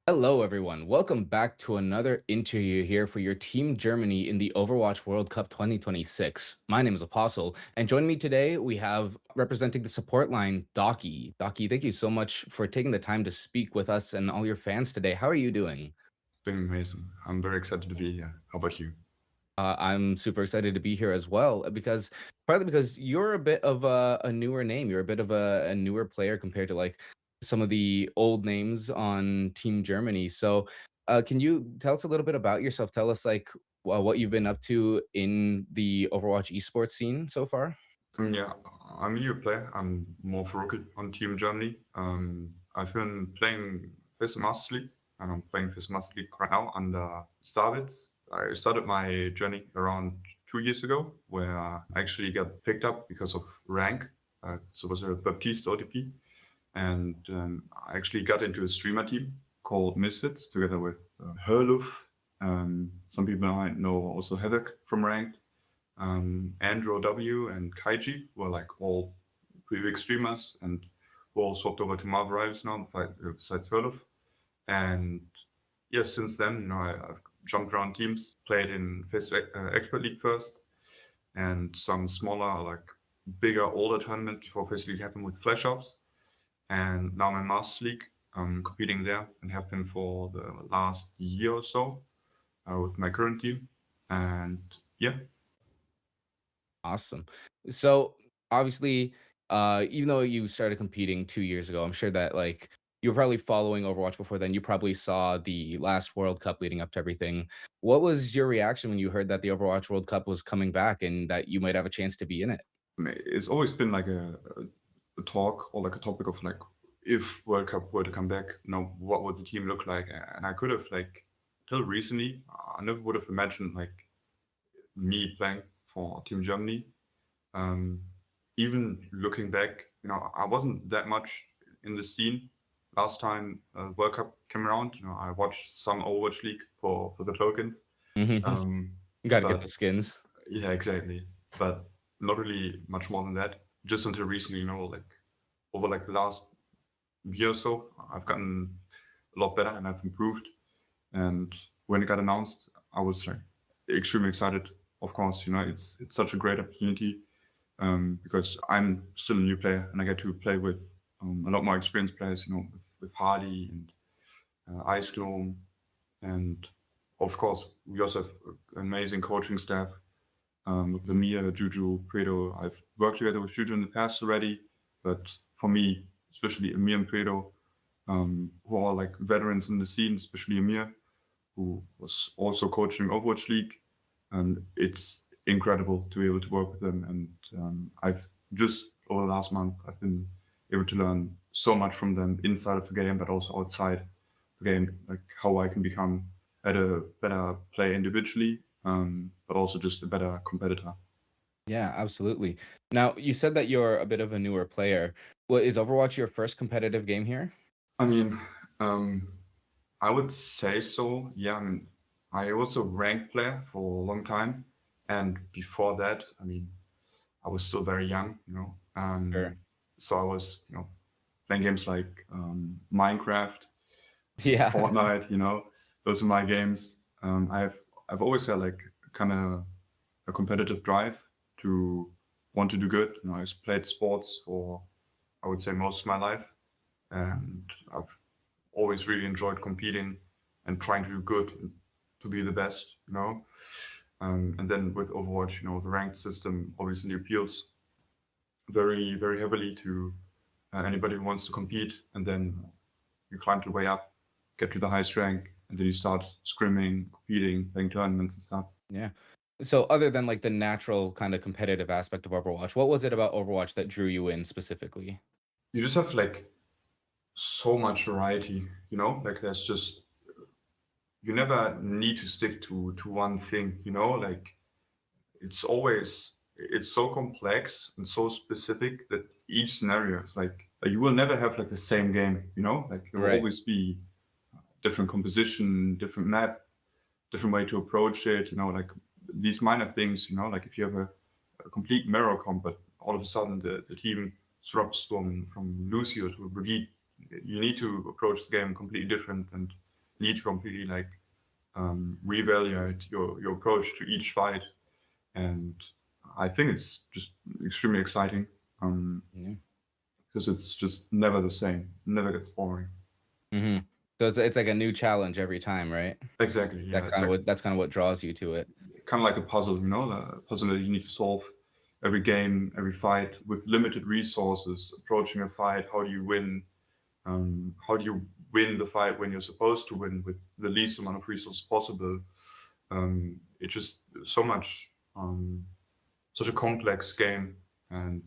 Hello, everyone. Welcome back to another interview here for your Team Germany in the Overwatch World Cup 2026. My name is Apostle, and joining me today, we have representing the support line, Dockiy. Dockiy, thank you so much for taking the time to speak with us and all your fans today. How are you doing? Doing amazing. I'm very excited to be here. How about you? I'm super excited to be here as well because partly because you're a bit of a newer name. You're a bit of a newer player compared to like some of the old names on Team Germany. So, can you tell us a little bit about yourself? Tell us like what you've been up to in the Overwatch esports scene so far. Yeah, I'm a new player. I'm more for Rocket on Team Germany. I've been playing FIS Masters League, and I'm playing FIS Masters League right now under Starwitz. I started my journey around 2 years ago, where I actually got picked up because of rank. So it was a Baptiste OTP, and I actually got into a streamer team called Misfits together with Herluf. Some people might know also Havoc from Ranked. Andrew OW and Kaiji were like all pretty big streamers and who all swapped over to Marvel Rivals now, besides Herluf. And yes, since then, I've jumped around teams, played in FaZe Expert League first, and some smaller, like bigger, older tournament before FaZe League happened with Flash Ops. And now I'm in Masters League, competing there and have been for the last year or so with my current team. And yeah, Awesome. So obviously, even though you started competing 2 years ago, I'm sure that like you were probably following Overwatch before then. You probably saw the last World Cup leading up to everything. What was your reaction when you heard that the Overwatch World Cup was coming back and that you might have a chance to be in it? it's always been like a talk or like a topic of like if World Cup were to come back, what would the team look like? And I could have like till recently, I never would have imagined like me playing for Team Germany. Um, Even looking back, I wasn't that much in the scene last time World Cup came around. I watched some Overwatch League for the tokens. Mhm. Um, You got to get but the skins. yeah, exactly. But not really much more than that. Just until recently, like over like the last year or so, I've gotten a lot better and I've improved. And when it got announced, I was like extremely excited. Of course, it's such a great opportunity because I'm still a new player and I get to play with a lot more experienced players. With Hardy and Ice Gloom, and of course we also have an amazing coaching staff with Lemire, Juju, Predo. I've worked together with Juju in the past already, but for me, especially Amir and Predo, who are like veterans in the scene, especially Amir, who was also coaching Overwatch League, and it's incredible to be able to work with them. And I've just over the last month, I've been able to learn so much from them inside of the game, but also outside the game, like how I can become at a better player individually, but also just a better competitor. Yeah, absolutely. Now, you said that you're a bit of a newer player. Well, is Overwatch your first competitive game here? I mean, I would say so. Yeah, I mean, I was a ranked player for a long time, and before that, I mean, I was still very young, Sure. so I was, playing games like Minecraft, Yeah. Fortnite. Those are my games. I've always had like kind of a competitive drive to want to do good. I've played sports for I would say most of my life, and I've always really enjoyed competing and trying to do good and to be the best. And then with Overwatch, the ranked system obviously appeals very very heavily to anybody who wants to compete, and then you climb your way up, get to the highest rank, and then you start scrimming, competing, playing tournaments and stuff. Yeah. So other than like the natural kind of competitive aspect of Overwatch, what was it about Overwatch that drew you in specifically? You just have like so much variety, like there's just you never need to stick to one thing, like it's so complex and so specific that each scenario is like you will never have like the same game, like there will Right. always be different composition, different map, different way to approach it, like these minor things, like if you have a complete mirror comp, but all of a sudden the team swaps from Lucio to Brigitte, you need to approach the game completely different. And need to completely like reevaluate your approach to each fight, and I think it's just extremely exciting Yeah. because it's just never the same, never gets boring. Hmm. So it's like a new challenge every time, right? Exactly, yeah. It's like That's kind of what draws you to it. kind of like a puzzle, you know, a puzzle that you need to solve every game, every fight with limited resources. Approaching a fight, how do you win? How do you win the fight when you're supposed to win with the least amount of resources possible? It's just so much, such a complex game, and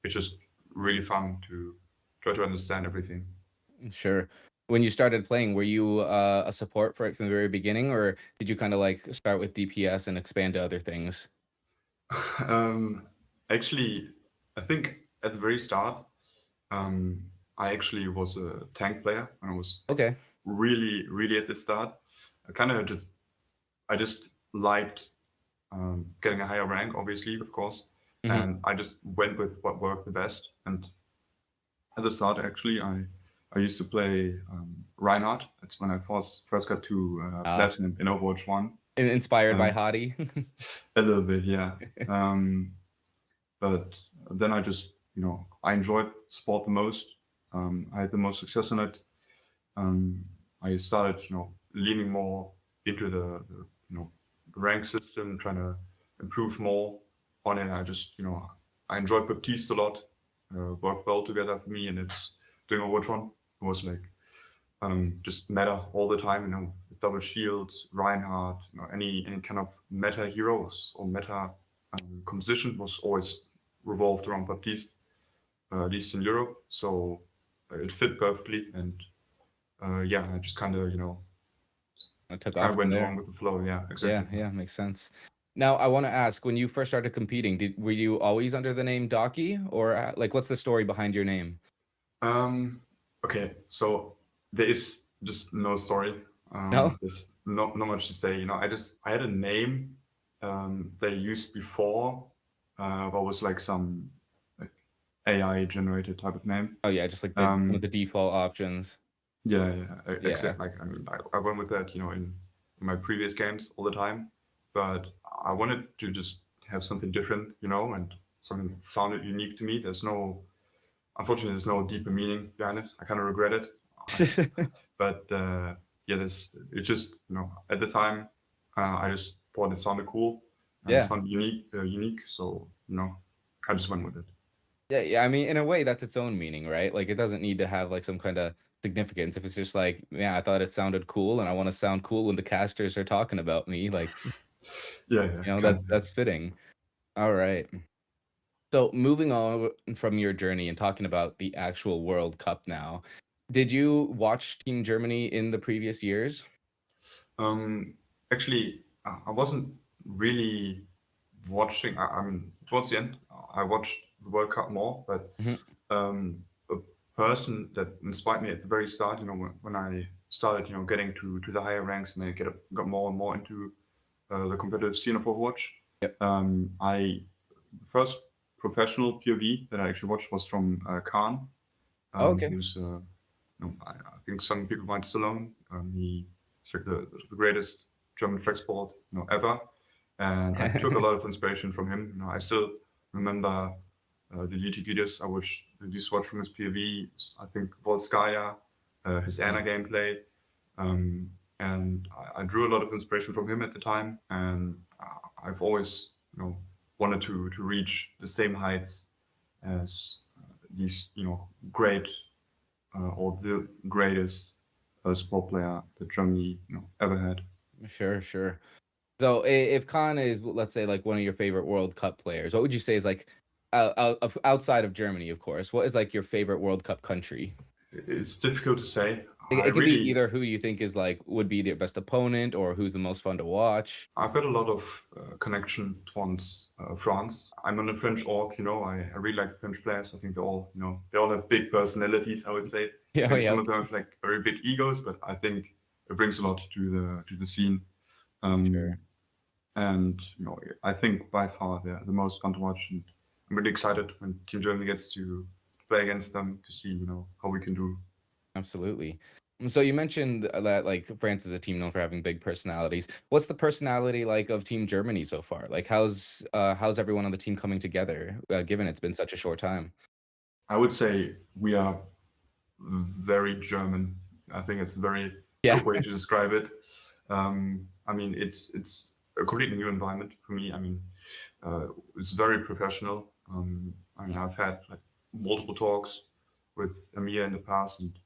it's just really fun to try to understand everything. Sure. When you started playing, were you a support for it from the very beginning, or did you kind of like start with DPS and expand to other things? um, Actually, I think at the very start, um, I actually was a tank player when I was like Okay. really, really at the start. I kind of just, I just liked getting a higher rank, obviously, of course, Hmm. and I just went with what worked the best. And at the start, actually, I used to play Reinhardt. That's when I first got to platinum in Overwatch One. Inspired by Um, Hottie. a little bit, yeah. Um, but then I just, you know, I enjoyed sport the most. I had the most success in it. Um, I started, you know, leaning more into the you know, the rank system, trying to improve more on it. I just, you know, I enjoyed Baptiste a lot. Worked well together for me, and it's doing Overwatch. It was like just meta all the time, you know, with double shields, Reinhardt, you know, any kind of meta heroes or meta composition was always revolved around Baptiste, at least in Europe. So it fit perfectly, and yeah, I just kind of, you know, I took kind off of from went there. along with the flow. Yeah, Yeah, exactly. yeah, makes sense. Now, I want to ask, when you first started competing, were you always under the name Dockiy, or like what's the story behind your name? Um, okay, so there is just no story. No? There's not much to say. You know, I had a name that I used before, but was like some like AI generated type of name. Oh yeah, just like the one of Um, the default options. yeah, yeah, Yeah. except like I mean, I went with that, you know, in my previous games all the time, but I wanted to just have something different, you know, and something that sounded unique to me. Unfortunately, there's no deeper meaning behind it. I kind of regret it. But yeah, this it just, you know, at the time I just thought it sounded cool and it Yeah. sounded unique. So you know, I just went with it. Yeah, yeah. I mean, in a way, that's its own meaning, right? Like, it doesn't need to have like some kind of significance. If it's just like, yeah, I thought it sounded cool, and I want to sound cool when the casters are talking about me, like, Yeah, yeah, kind of. that's fitting. All right. So, moving on from your journey and talking about the actual World Cup now, did you watch Team Germany in the previous years? Um, Actually, I wasn't really watching. I mean, towards the end, I watched the World Cup more, but Mhm. a person that inspired me at the very start, you know, when I started, you know, getting to the higher ranks and I got more and more into the competitive scene of Overwatch. Yep. I The first professional POV that I actually watched was from Khan. Oh, okay. Who's you know, I think some people might still know him. He's like the greatest German flex sport, you know, ever, and I took a lot of inspiration from him. You know, I still remember the YouTube videos I used to watch from his POV. I think Volskaya, his Ana Mhm. gameplay, um, and I drew a lot of inspiration from him at the time, and I've always, you know, wanted to reach the same heights as these, you know, great or the greatest sport player that Germany, you know, ever had. Sure, sure. So, if Khan is, let's say, like one of your favorite World Cup players, what would you say is like outside of Germany, of course? What is like your favorite World Cup country? It's difficult to say. I It could be really either who you think is like would be the best opponent or who's the most fun to watch. I've got a lot of connection towards France. I'm on a French org, you know. I really like the French players. I think they all, you know, they all have big personalities. I would say Yeah, maybe some yeah, of them have like very big egos, but I think it brings a lot to the scene. sure. Um, and you know, I think by far they're the most fun to watch, and I'm really excited when Team Germany gets to play against them to see, you know, how we can do. Absolutely. So you mentioned that like France is a team known for having big personalities. What's the personality like of Team Germany so far? Like how's everyone on the team coming together, given it's been such a short time? I would say we are very German. I think it's a very Yeah. good way to describe it. I mean, it's a completely new environment for me. I mean, it's very professional. I mean, I've had like multiple talks with Amir in the past, and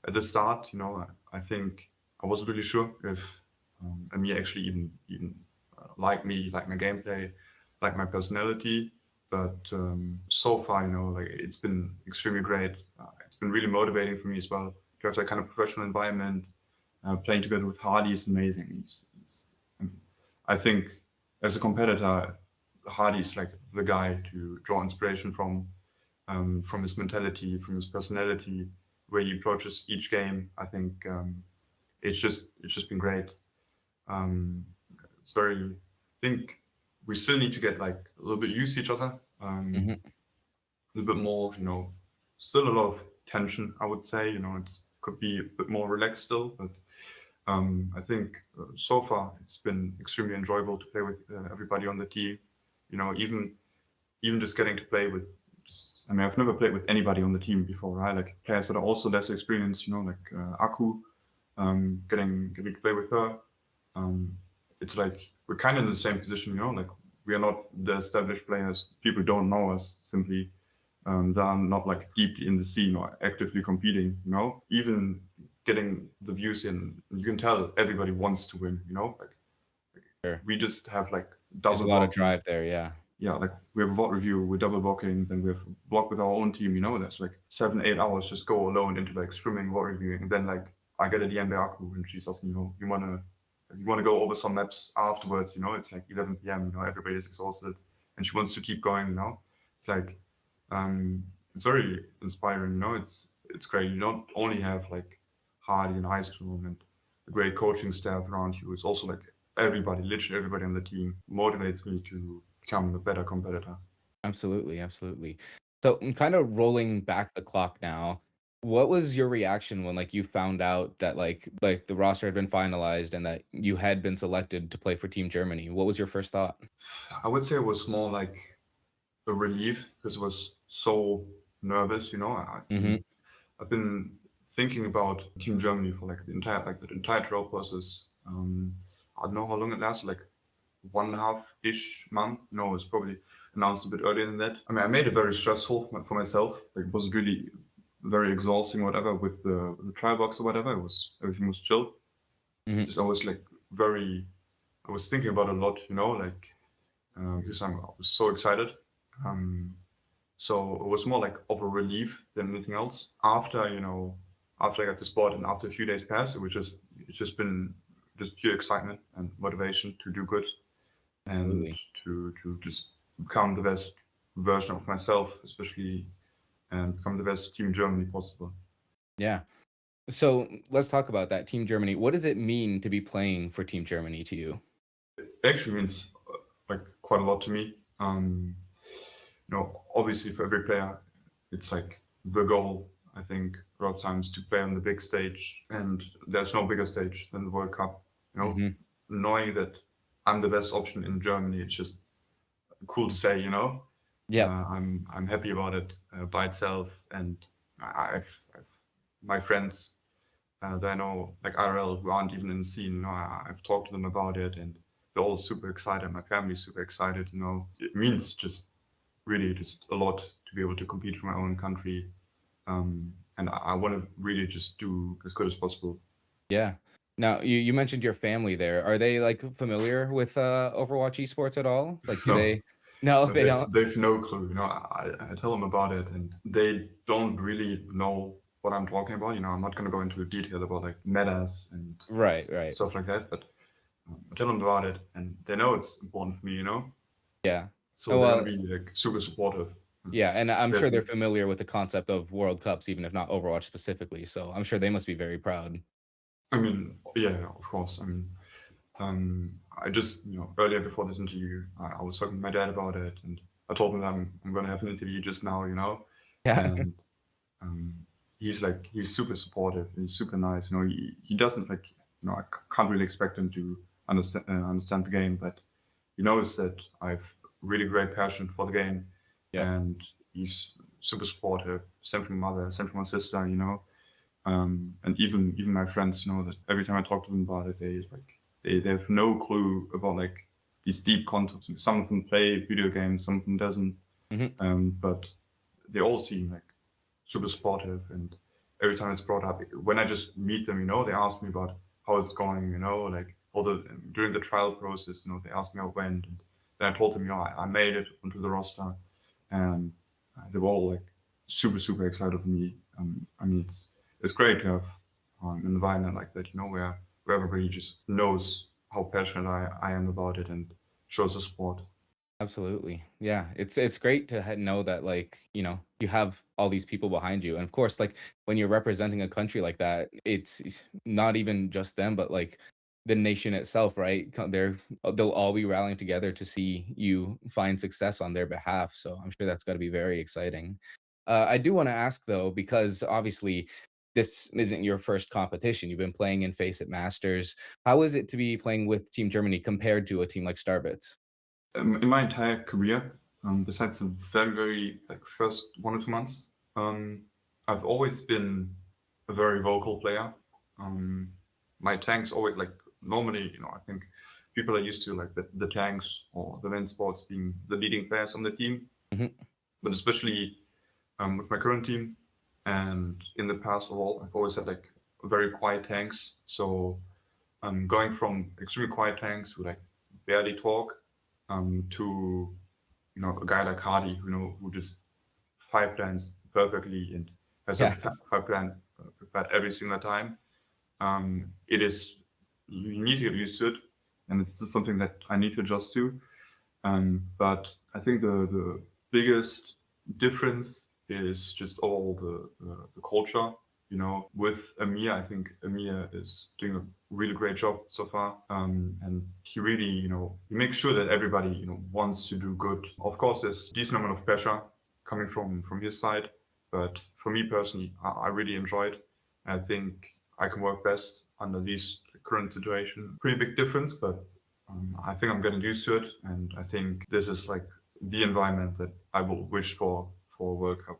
at the start, you know, I think I wasn't really sure if Amir actually even liked me, like my gameplay, like my personality. But so far, you know, like it's been extremely great. It's been really motivating for me as well to have that kind of professional environment. Playing together with Hardy is amazing. I mean, I think as a competitor, Hardy's like the guy to draw inspiration from his mentality, from his personality, where he approaches each game. I think it's just been great. Um, it's very. I think we still need to get like a little bit used to each other. Mhm. A little bit more, you know, still a lot of tension. I would say, you know, it's could be a bit more relaxed still, but I think so far it's been extremely enjoyable to play with everybody on the team. You know, even just getting to play with. I mean, I've never played with anybody on the team before, right? Like players that are also less experienced. You know, like Aku, getting to play with her. Um, it's like we're kind of in the same position. You know, like we are not the established players. People don't know us simply. That are not like deeply in the scene or actively competing. You know, even getting the views in, you can tell everybody wants to win. You know, like Sure. we just have like There's a double lot of blocking. drive there, yeah. Yeah, like we have a VOD review, we're double blocking, then we have block with our own team. You know, that's like 7, 8 hours just go alone into like scrimming VOD reviewing, and then like I get a DM by Aku and she's asking, you know, you wanna go over some maps afterwards. You know, it's like 11 p.m. You know, everybody is exhausted, and she wants to keep going. You know, it's like it's very inspiring. You know, it's great. You don't only have like Hardy and Ice Cream and the great coaching staff around you. It's also like everybody, literally everybody on the team, motivates me to become a better competitor. Absolutely, absolutely. So, kind of rolling back the clock now, what was your reaction when, like, you found out that, like, the roster had been finalized and that you had been selected to play for Team Germany? What was your first thought? I would say it was more like a relief because I was so nervous. You know, Mhm, I've been thinking about Team Germany for like the entire trial process. I don't know how long it lasted, like 1.5-ish month. No, it's probably announced a bit earlier than that. I mean, I made it very stressful for myself. Like, it was really very exhausting, whatever, with the trial box or whatever. It was everything was chill. mhm. Just I was like very. I was thinking about it a lot, you know, like because I was so excited. Um, so it was more like of a relief than anything else. After I got the spot and after a few days passed, it's just been just pure excitement and motivation to do good and Absolutely. to just become the best version of myself, especially and become the best team Germany possible. Yeah. So, let's talk about that, Team Germany. What does it mean to be playing for Team Germany to you? It actually means like quite a lot to me. Obviously for every player, it's like the goal. I think a lot of times to play on the big stage, and there's no bigger stage than the World Cup. You know, Mhm. knowing that I'm the best option in Germany, it's just cool to say. Yep. I'm happy about it by itself, and I've my friends that I know like IRL who aren't even in the scene. I've talked to them about it, and they're all super excited. My family's super excited. It means just really just a lot to be able to compete for my own country. And I want to really just do as good as possible. Yeah. Now, you mentioned your family there. Are they, like, familiar with, Overwatch Esports at all? Like, do No, they No, no, they they've don't? they've no clue. I tell them about it, and they don't really know what I'm talking about. I'm not going to go into detail about like metas and Right, right. stuff like that, but I tell them about it, and they know it's important for me. Yeah. So Oh, they're going well, to be like super supportive. yeah, and I'm That sure they're means familiar with the concept of World Cups, even if not Overwatch specifically, so I'm sure they must be very proud. I mean, yeah, of course. I mean, I just, earlier before this interview, I was talking to my dad about it, and I told him that I'm going to have an interview just now, Yeah. and um, he's super supportive. He's super nice. He doesn't like I can't really expect him to understand the game, but he knows that I've really great passion for the game, Yeah. and he's super supportive. Same from my mother, same from my sister. And even my friends know that every time I talk to them about it, they have no clue about like these deep concepts. Some of them play video games, some of them doesn't. Hmm. But they all seem like super supportive, and every time it's brought up, when I just meet them, they ask me about how it's going, like although during the trial process, they asked me how it went, and then I told them, I made it onto the roster, and they were all like super excited for me. I mean, it's great to have an environment like that, where everybody just knows how passionate I am about it and shows the support. Absolutely. Yeah. It's great to know that like, you have all these people behind you. And of course, like when you're representing a country like that, it's not even just them, but like the nation itself, right? They'll all be rallying together to see you find success on their behalf. So I'm sure that's got to be very exciting. I do want to ask though, because obviously this isn't your first competition. You've been playing in Face It Masters. How is it to be playing with Team Germany compared to a team like Starbits? In my entire career, besides the very like first 1 or 2 months, I've always been a very vocal player. Um, my tanks always like normally, I think people are used to like the tanks or the main sports being the leading players on the team, Mhm. but especially with my current team and in the past of all, I've always had like very quiet tanks. So going from extremely quiet tanks who like barely talk to a guy like Hardy, who just five plans perfectly and has a Yeah. five plan prepared every single time. It is you need to get used to it, and it's just something that I need to adjust to. But I think the biggest difference is just all the culture. With Amir, I think Amir is doing a really great job so far. And he really, he makes sure that everybody, wants to do good. Of course, there's a decent amount of pressure coming from his side, but for me personally, I really enjoy it. And I think I can work best under these current situation. Pretty big difference, but I think I'm getting used to it, and I think this is like the environment that I will wish for World Cup.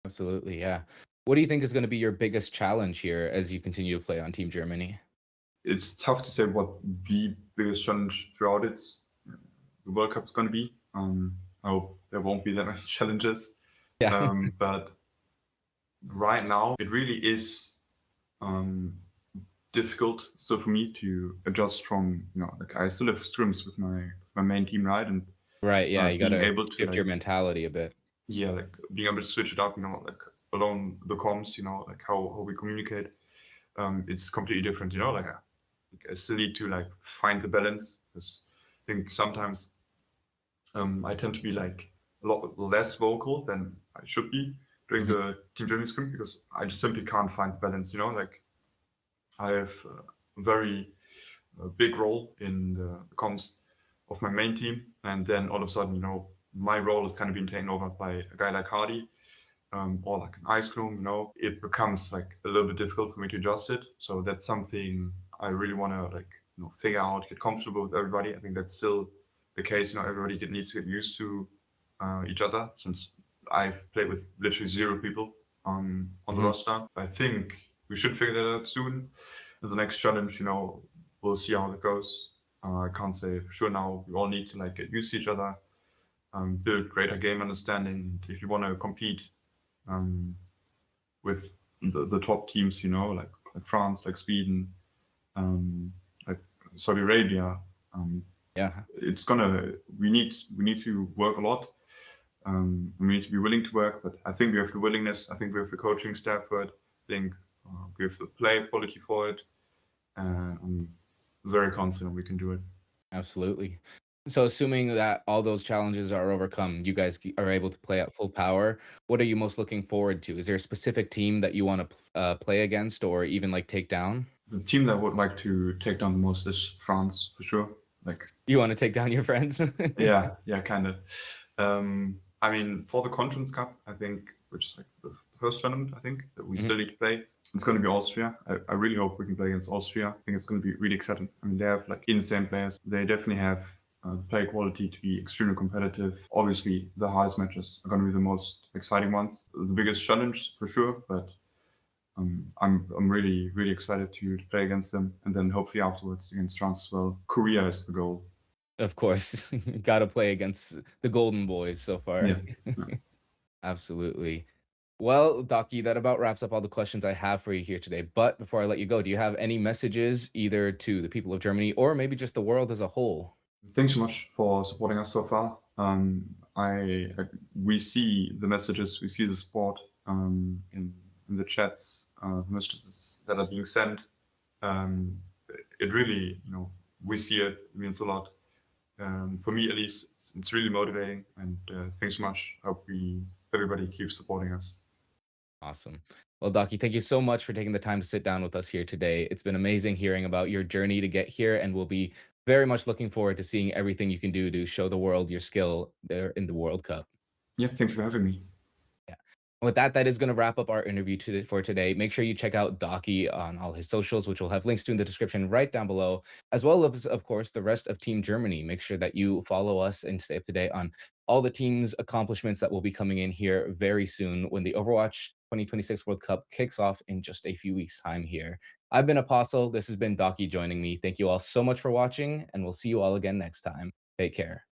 Absolutely, yeah. What do you think is gonna be your biggest challenge here as you continue to play on Team Germany? It's tough to say what the biggest challenge throughout the World Cup is going to be. I hope there won't be that many challenges, Yeah. but right now it really is um, difficult still for me to adjust from like I still have scrims with my main team, right, and Right, yeah, you being gotta able to shift your like mentality a bit. yeah, like being able to switch it up, like along the comms, like how we communicate, it's completely different, like I still need to like find the balance because I think sometimes I tend to be like a lot less vocal than I should be during Mhm. the team journey scrim because I just simply can't find the balance, like I have a very big role in the comms of my main team, and then all of a sudden, my role is kind of being taken over by a guy like Hardy, or like an ice cream, it becomes like a little bit difficult for me to adjust it. So that's something I really want to like, figure out, get comfortable with everybody. I think that's still the case. Everybody needs to get used to each other since I've played with literally zero people on the Mhm. roster. I think we should figure that out soon. And the next challenge, we'll see how it goes. I can't say for sure now. We all need to like get used to each other, build greater game understanding. If you want to compete um, with the top teams, like France, like Sweden, like Saudi Arabia. Um, Yeah, it's gonna we need to work a lot. We need to be willing to work, but I think we have the willingness. I think we have the coaching staff for it. I think we have the play quality for it, and I'm very confident we can do it. absolutely. So assuming that all those challenges are overcome, you guys are able to play at full power, what are you most looking forward to? Is there a specific team that you wanna play against or even, like, take down? The team that I would like to take down the most is France for sure. Like You wanna take down your friends? yeah, kind of. I mean, for the Conference Cup, I think, which is like the first tournament, I think, that we Mhm. still need to play. It's going to be Austria. I really hope we can play against Austria. I think it's going to be really exciting. I mean, they have like insane players. They definitely have the player quality to be extremely competitive. Obviously, the hardest matches are going to be the most exciting ones, the biggest challenge for sure. But I'm really excited to play against them, and then hopefully afterwards against France as well. Korea is the goal. Of course, gotta play against the Golden Boys so far. Yeah. Yeah. Absolutely. Well, Dockiy, that about wraps up all the questions I have for you here today. But before I let you go, do you have any messages either to the people of Germany or maybe just the world as a whole? Thanks so much for supporting us so far. We see the messages, we see the support in the chats, the messages that are being sent. Um, it really, we see it. It means a lot. For me, at least, it's really motivating. And thanks so much. Hope everybody keeps supporting us. Awesome. Well, Dockiy, thank you so much for taking the time to sit down with us here today. It's been amazing hearing about your journey to get here, and we'll be very much looking forward to seeing everything you can do to show the world your skill there in the World Cup. Yeah, thanks for having me. Yeah. And with that, that is going to wrap up our interview for today. Make sure you check out Dockiy on all his socials, which we'll have links to in the description right down below, as well as, of course, the rest of Team Germany. Make sure that you follow us and stay up to date on all the team's accomplishments that will be coming in here very soon when the Overwatch 2026 World Cup kicks off in just a few weeks' time here. I've been Apostle. This has been Dockiy joining me. Thank you all so much for watching, and we'll see you all again next time. Take care.